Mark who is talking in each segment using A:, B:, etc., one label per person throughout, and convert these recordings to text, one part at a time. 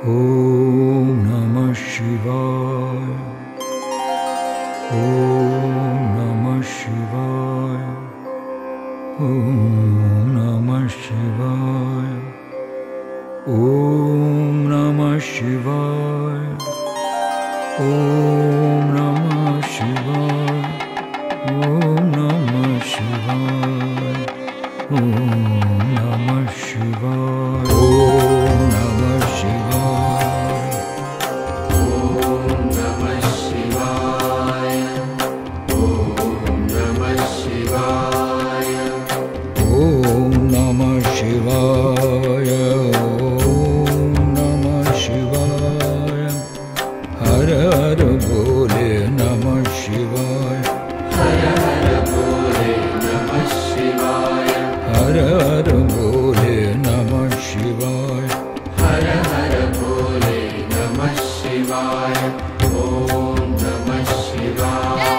A: Om Namah Shivaya. Om Namah Shivaya. Om Namah Shivaya. Om Namah Shivaya. Om Namah Shivaya. Om Namah Shivaya. Om Namah Shivaya. Om Namah Shivaya.
B: Om Namah Shivaya. Om Namah Shivaya.
A: Om Namah Shivaya. Om Namah Shivaya. Har Har Bole Namah Shivaya.
B: Har Har Bole Namah Shivaya.
A: Har Har Bole Namah Shivaya.
B: Har Har Bole Namah Shivaya. Om Namah Shivaya.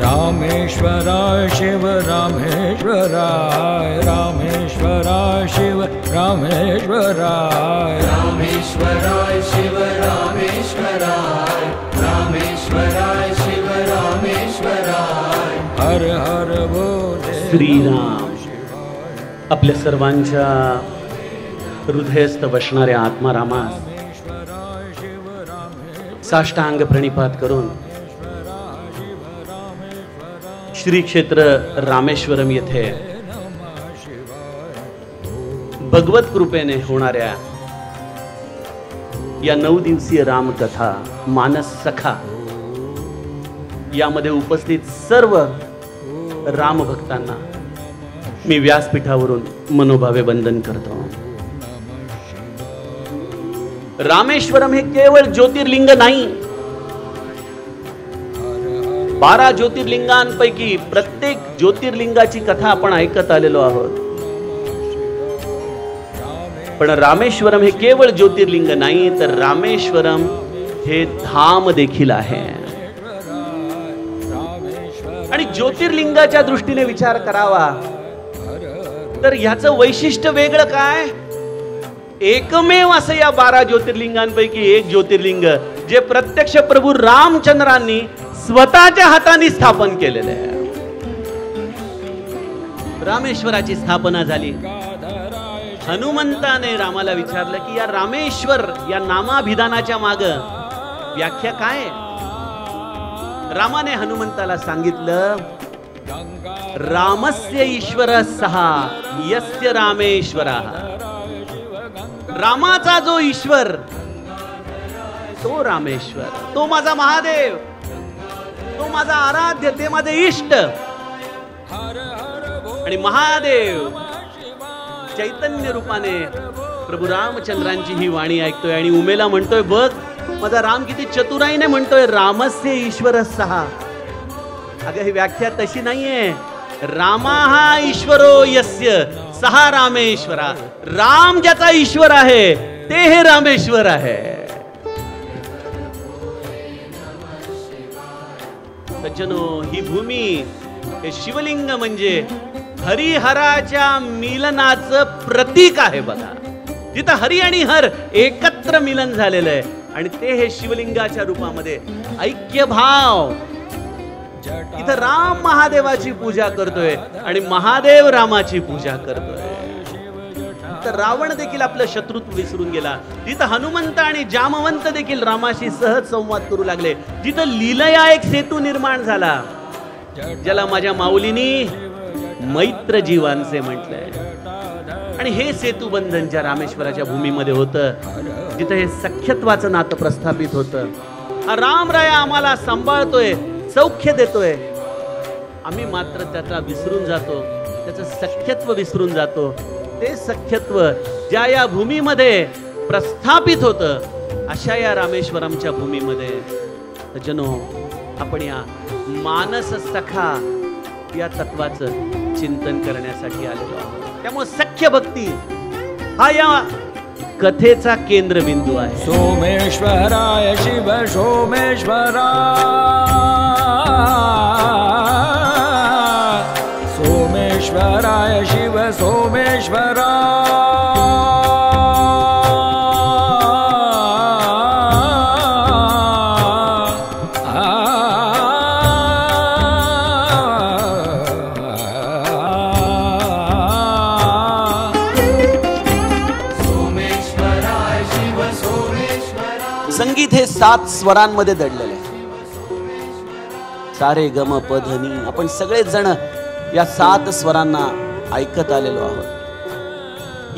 A: Rameshwaraya Shiva Rameshwaraya. Rameshwaraya Shiva Rameshwaraya.
B: Rameshwaraya Shiva Rameshwaraya. Rameshwaraya Shiva Rameshwaraya.
A: Har Har Bole.
C: Shriram आपल्या सर्वांच्या हृदयस्थ बसणाऱ्या आत्मारामास साष्टांग प्रणिपात करून श्री क्षेत्र रामेश्वरम येथे भगवत कृपेने होणाऱ्या या 9 दिवसीय रामकथा मानस सखा यामध्ये उपस्थित सर्व रामभक्तांना मी व्यासपीठावरून मनोभावे वंदन करतो. रामेश्वरम हे केवळ ज्योतिर्लिंग नाही, 12 ज्योतिर्लिंगांपैकी प्रत्येक ज्योतिर्लिंगाची कथा आपण ऐकत आलेलो आहोत. पण रामेश्वरम हे केवळ ज्योतिर्लिंग नाही, तर रामेश्वरम हे धाम देखील आहे. आणि ज्योतिर्लिंगाच्या दृष्टीने विचार करावा तर ह्याचं वैशिष्ट्य वेगळं काय? एकमेव असं या 12 ज्योतिर्लिंगांपैकी एक ज्योतिर्लिंग जे प्रत्यक्ष प्रभू रामचंद्रांनी स्वतःच्या हाताने स्थापन केलेलं आहे. रामेश्वराची स्थापना झाली. हनुमंताने रामाला विचारलं की या रामेश्वर या नामाभिधानाच्या माग व्याख्या काय? रामाने हनुमंताला सांगितलं, रामस्य ईश्वर सहा यस्य रामेश्वरः. रामाचा जो ईश्वर तो रामेश्वर, तो माझा महादेव, तो माझा आराध्य, ते माझे इष्ट. आणि महादेव चैतन्य रूपाने प्रभू रामचंद्रांची ही वाणी ऐकतोय आणि उमेला म्हणतोय, बघ माझा राम किती चतुराईने म्हणतोय रामस्य ईश्वर सहा. अगं ही व्याख्या तशी नाहीये. रामा हा ईश्वरो यस्य सहा रामेश्वरा. राम ज्याचा ईश्वर आहे ते हे रामेश्वर आहे. सज्जनो, ही भूमी हे शिवलिंग म्हणजे हरिहराच्या मिलनाचं प्रतीक आहे. बघा, जिथं हरी आणि हर एकत्र मिलन झालेलं आहे आणि ते हे शिवलिंगाच्या रूपामध्ये ऐक्य भाव. इथं राम महादेवाची पूजा करतोय आणि महादेव रामाची पूजा करतोय. तर रावण देखील आपलं शत्रुत्व विसरून गेला. जिथं हनुमंत आणि जामवंत देखील रामाशी सहज संवाद करू लागले. जिथं लीलया एक सेतू निर्माण झाला, ज्याला माझ्या माऊलीनी मैत्र जीवांचे म्हटलंय. आणि हे सेतुबंधन ज्या रामेश्वराच्या भूमीमध्ये होतं, जिथं हे सख्यत्वाचं नातं प्रस्थापित होतं. हा रामराया आम्हाला सांभाळतोय, सौख्य देतोय. आम्ही मात्र त्याचा विसरून जातो, त्याचं सख्यत्व विसरून जातो. ते सख्यत्व ज्या या भूमीमध्ये प्रस्थापित होतं, अशा या रामेश्वरमच्या भूमीमध्ये जनो आपण या मानस सखा या तत्वाचं चिंतन करण्यासाठी आलेलो आहोत. त्यामुळे सख्य भक्ती हा या कथेचा केंद्रबिंदू आहे.
A: सोमेश्वराय शिव सोमेश्वराय. सोमेश्वर हराय शिव सोमेश्वरा
C: संगीत हे 7 स्वरांमध्ये दडलेले आहे. सारे गम पधनी. आपण सगळेच जण या 7 स्वरांना ऐकत आलेलो आहोत.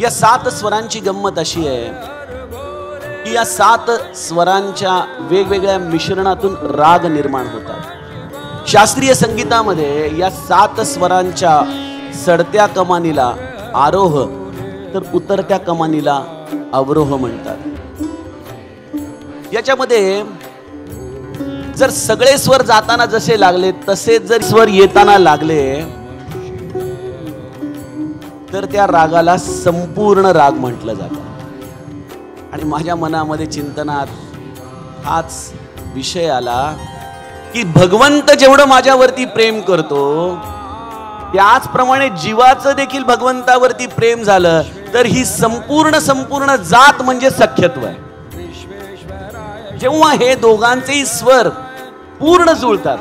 C: या 7 स्वरांची गंमत अशी आहे की या 7 स्वरांच्या वेगवेगळ्या मिश्रणातून राग निर्माण होतात. शास्त्रीय संगीतामध्ये या 7 स्वरांच्या चढत्या कमानीला आरोह तर उतरत्या कमानीला अवरोह म्हणतात. याच्यामध्ये जर सगळे स्वर जाताना जसे लागले तसेच जर स्वर येताना लागले तर त्या रागाला संपूर्ण राग म्हटलं जातं. आणि माझ्या मनामध्ये चिंतनात हाच विषय आला की भगवंत जेवढं माझ्यावरती प्रेम करतो त्याचप्रमाणे जीवाचं देखील भगवंतावरती प्रेम झालं तर ही संपूर्ण जात म्हणजे सख्यत्व आहे. जेव्हा हे दोघांचेही स्वर पूर्ण जुळतात,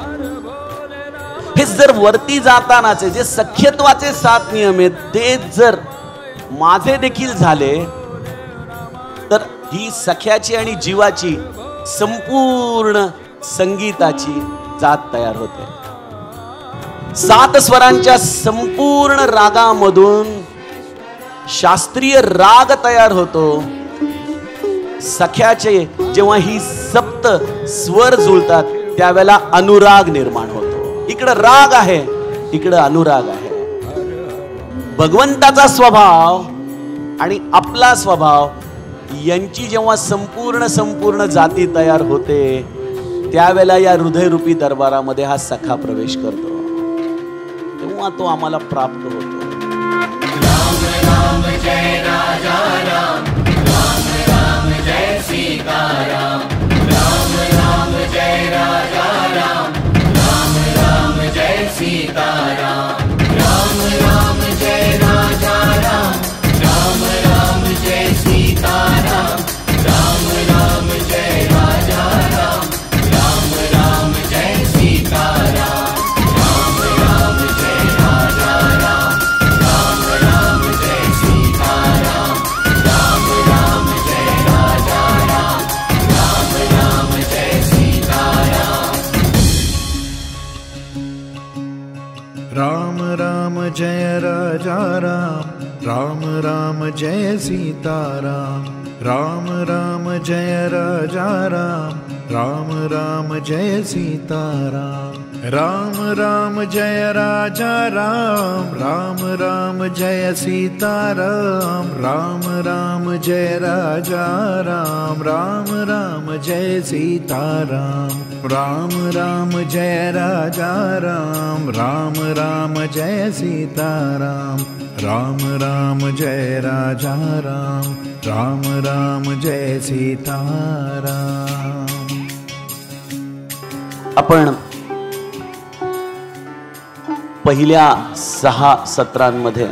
C: हे जर वरती जातानाचे जे सख्यत्वाचे 7 नियम आहेत ते जर माझे देखील झाले तर ही सख्याची आणि जीवाची संपूर्ण संगीताची जात तयार होते. 7 स्वरांच्या संपूर्ण रागामधून शास्त्रीय राग तयार होतो. सख्याचे जेव्हा ही 7 स्वर जुळतात त्यावेळेला अनुराग निर्माण होतो. इकडं राग आहे, इकडं अनुराग आहे. भगवंताचा स्वभाव आणि आपला स्वभाव यांची जेव्हा संपूर्ण जाती तयार होते त्यावेळेला या हृदयरूपी दरबारामध्ये हा सखा प्रवेश करतो. तेव्हा तो आम्हाला प्राप्त होतो.
B: राम राम जय राजा राम, राम राम जय सीताराम. राम राम जय राजा राम, राम राम जय सीताराम. राम राम जय राजा राम, राम राम जय सीताराम. राम राम जय राजा राम, राम राम जय सीताराम. राम राम जय राजा राम, राम राम जय सीताराम. राम राम जय राजा राम, राम राम जय सीताराम.
D: राम राम जय राजा राम, राम राम जय सीताराम. राम राम जय राजा राम, राम राम जय सीताराम. राम राम जय राजा राम, राम राम जय सीताराम. राम राम जय राजा राम, राम राम जय सीताराम. राम राम जय राजा राम, राम राम जय सीताराम. राम राम जय राजा राम, राम राम जय सीताराम.
C: आपण पहिल्या 6 सत्रांमध्ये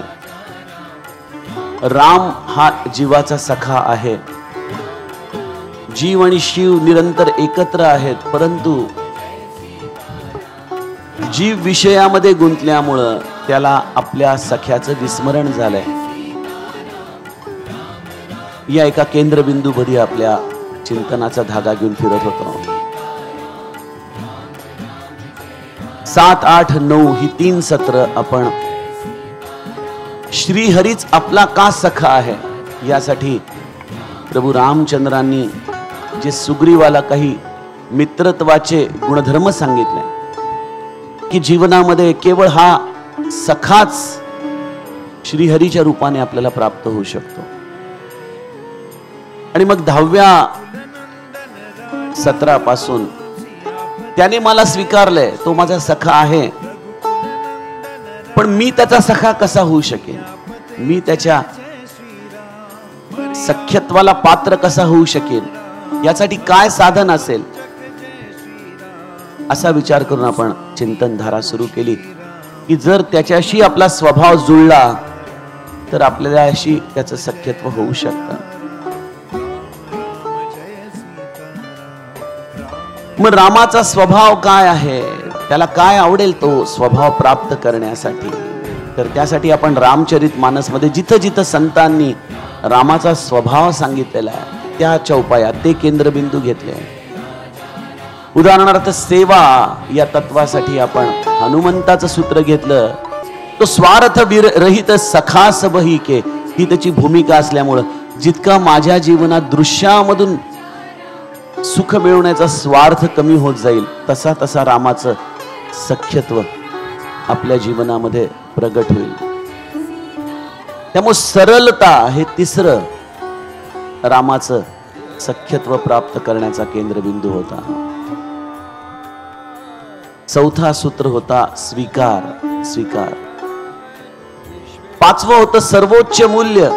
C: राम हा जीवाचा सखा आहे. जीव आणि शिव निरंतर एकत्र आहेत, परंतु जीव विषयामध्ये गुंतल्यामुळं त्याला आपल्या सख्याचं विस्मरण झालंय. या एका केंद्रबिंदू मध्ये आपल्या चिंतनाचा धागा घेऊन फिरत होतो. 7, 8, 9 ही 3 सत्र आपण श्रीहरीच आपला का सखा आहे यासाठी प्रभू रामचंद्रांनी जे सुग्रीवाला काही मित्रत्वाचे गुणधर्म सांगितले की जीवनामध्ये केवळ हा सखाच श्रीहरीच्या रूपाने आपल्याला प्राप्त होऊ शकतो. आणि मग 10व्या सत्रापासून त्याने मला स्वीकारलंय, तो माझा सखा आहे, पण मी त्याचा सखा कसा होऊ शकेन, मी त्याच्या सख्यत्वाला पात्र कसा होऊ शकेन, यासाठी काय साधन असेल, असा विचार करून आपण चिंतन धारा सुरू केली. की जर त्याच्याशी आपला स्वभाव जुळला तर आपल्याशी त्याचं सख्यत्व होऊ शकतं. मग रामाचा स्वभाव काय आहे, त्याला काय आवडेल तो स्वभाव प्राप्त करण्यासाठी, तर त्यासाठी आपण रामचरित मानसमध्ये जिथं जिथं संतांनी रामाचा स्वभाव सांगितलेला आहे त्या चौपायात ते केंद्रबिंदू घेतले. उदाहरणार्थ सेवा या तत्वासाठी आपण हनुमंताचं सूत्र घेतलं. तो स्वार्थ रहित सखा सबही के, ही त्याची भूमिका असल्यामुळं जितका माझ्या जीवनात दृश्यामधून सुख मिळवण्याचा स्वार्थ कमी होत जाईल तसा तसा रामाचं सख्यत्व आपल्या जीवनामध्ये प्रगट होईल. त्यामुळे सरलता हे तिसरं रामाचं सख्यत्व प्राप्त करण्याचा केंद्रबिंदू होता. चौथा सूत्र होता स्वीकार. स्वीकार. पाचवं होतं सर्वोच्च मूल्य.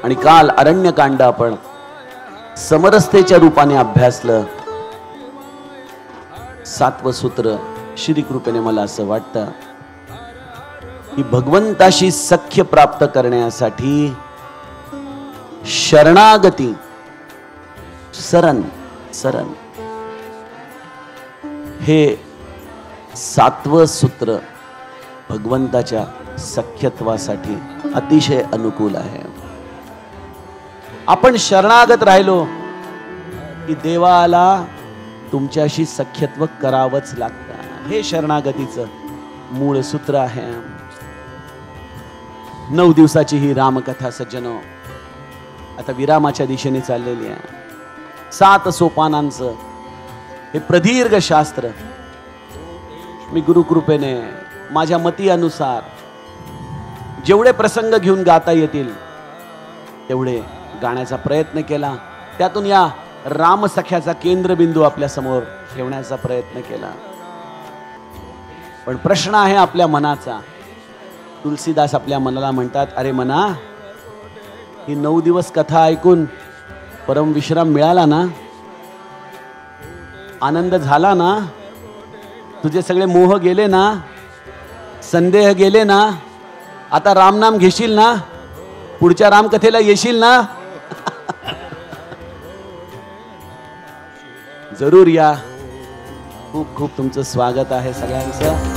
C: आणि काल अरण्यकांड आपण समरसतेच्या रूपाने अभ्यासलं. सातवं सूत्र श्री कृपेने मला असं वाटतं की भगवंताशी सख्य प्राप्त करण्यासाठी शरणागती, शरण शरण हे सातवं सूत्र भगवंताच्या सख्यत्वासाठी अतिशय अनुकूल आहे. आपण शरणागत राहिलो की देवाला तुमच्याशी सख्यत्व करावंच लागतं. हे शरणागतीचं मूळ सूत्र आहे. 9 दिवसाची ही रामकथा सज्जनो आता विरामाच्या दिशेने चाललेली आहे. 7 सोपानांचं हे प्रदीर्घ शास्त्र मी गुरुकृपेने माझ्या मती अनुसार जेवढे प्रसंग घेऊन गाता येतील तेवढे गाण्याचा प्रयत्न केला. त्यातून या रामसख्याचा केंद्रबिंदू आपल्या समोर ठेवण्याचा प्रयत्न केला. पण प्रश्न आहे आपल्या मनाचा. तुलसीदास आपल्या मनाला म्हणतात, अरे मना, ही 9 दिवस कथा ऐकून परमविश्राम मिळाला ना, आनंद झाला ना, तुझे सगळे मोह गेले ना, संदेह गेले ना, आता रामनाम घेशील ना, पुढच्या रामकथेला येशील ना? जरूर या. खूप खूप तुमचं स्वागत आहे सगळ्यांचं.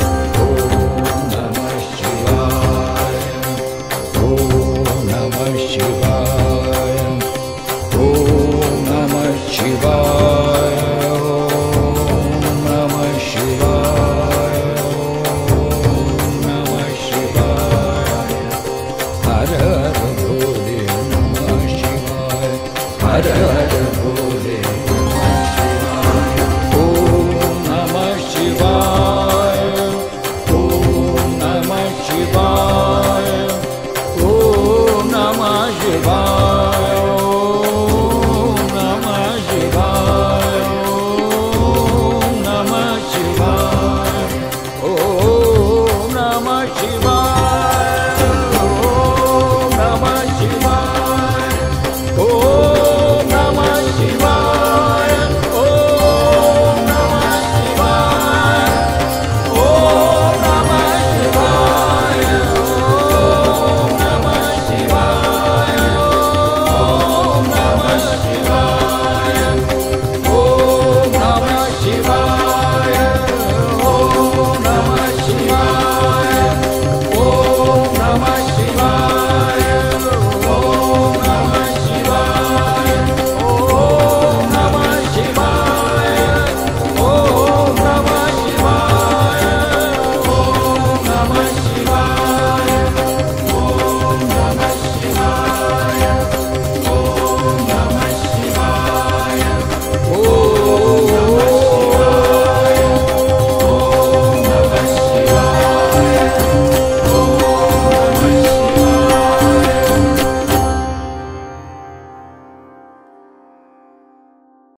A: Shiva.